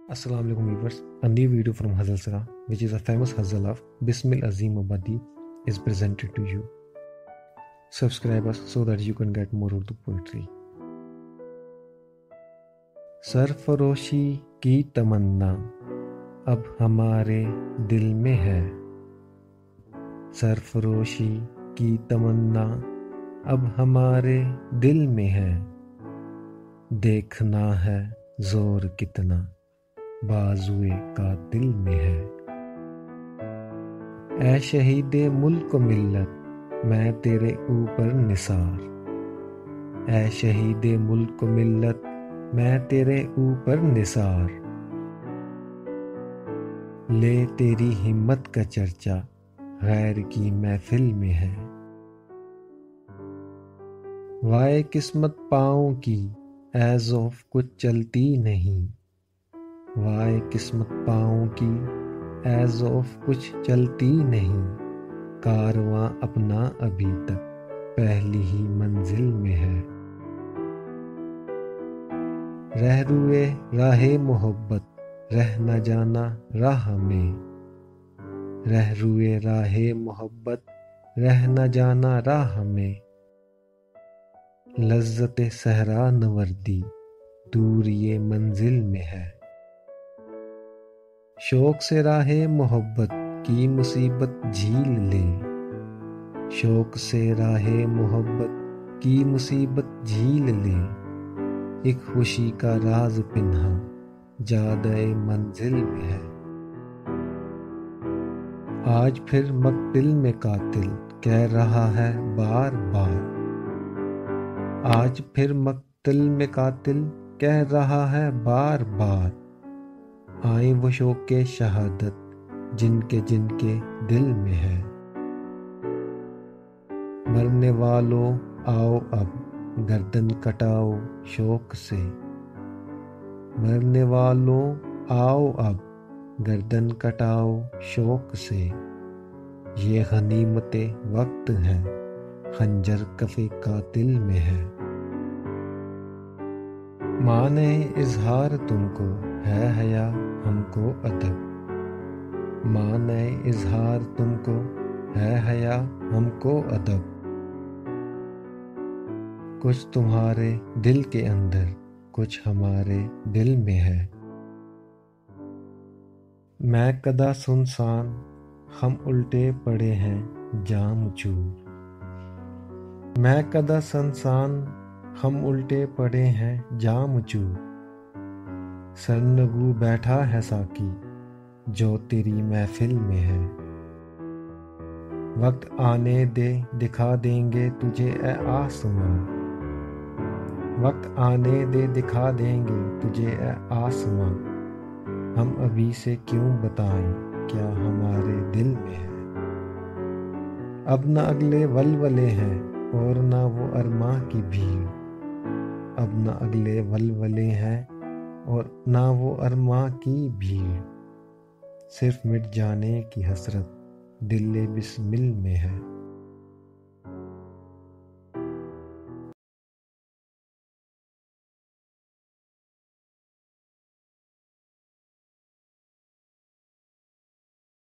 Assalamu alaikum viewers. A new video from Hazal Sara, which is a famous Hazal of Bismil Azim Abadi, is presented to you. Subscribe us so that you can get more Urdu poetry. सरफरोशी की तमन्ना अब हमारे दिल में है, सरफरोशी की तमन्ना अब हमारे दिल में है, देखना है जोर कितना बाजुए कातिल में है। ऐ शहीदे मुल्क मिल्लत मैं तेरे ऊपर निसार, ऐ शहीदे मुल्क मिल्लत मैं तेरे ऊपर निसार, ले तेरी हिम्मत का चर्चा गैर की महफिल में है। वाए किस्मत पाँव की ऐ ज़ौफ़ कुछ चलती नहीं, वाए किस्मत पाँव की ऐ ज़ौफ़ कुछ चलती नहीं, कारवां अपना अभी तक पहली ही मंजिल में है। रहरुए राहे मोहब्बत रह न जाना राह में, रहरुए राहे मोहब्बत रह न जाना राह में, लज़्ज़त सहरा नवर्दी दूर ये मंजिल में है। शौक से राहे मोहब्बत की मुसीबत झील ले, शौक से राहे मोहब्बत की मुसीबत झील ले, एक खुशी का राज पिन्हा जादे मंजिल में है। आज फिर मक्तिल में कातिल कह रहा है बार बार, आज फिर मक्तिल में कातिल कह रहा है बार बार, आए वो शौक़े शहादत जिनके जिनके दिल में है। मरने वालों आओ अब गर्दन कटाओ शौक़ से, मरने वालों आओ अब गर्दन कटाओ शौक़ से, ये गनीमते वक्त है खंजर कफ़े कातिल में है। माने इज़हार तुमको है हया हमको अदब, माने इज़हार तुमको है हया हमको अदब, कुछ तुम्हारे दिल के अंदर कुछ हमारे दिल में है। मैं कदा सुनसान हम उल्टे पड़े हैं जाम चूर, मैं कदा सुनसान हम उल्टे पड़े हैं जाम चूर, सरनगू बैठा है साकी जो तेरी महफिल में है। वक्त आने दे दिखा देंगे तुझे ए आसमां, वक्त आने दे दिखा देंगे तुझे ए आसमां, हम अभी से क्यों बताएं क्या हमारे दिल में है। अब न अगले वलवले हैं और न वो अरमां की भीड़, अब न अगले वलवले हैं और न वो अरमां की भीड़, सिर्फ मिट जाने की हसरत दिल बिस्मिल में है।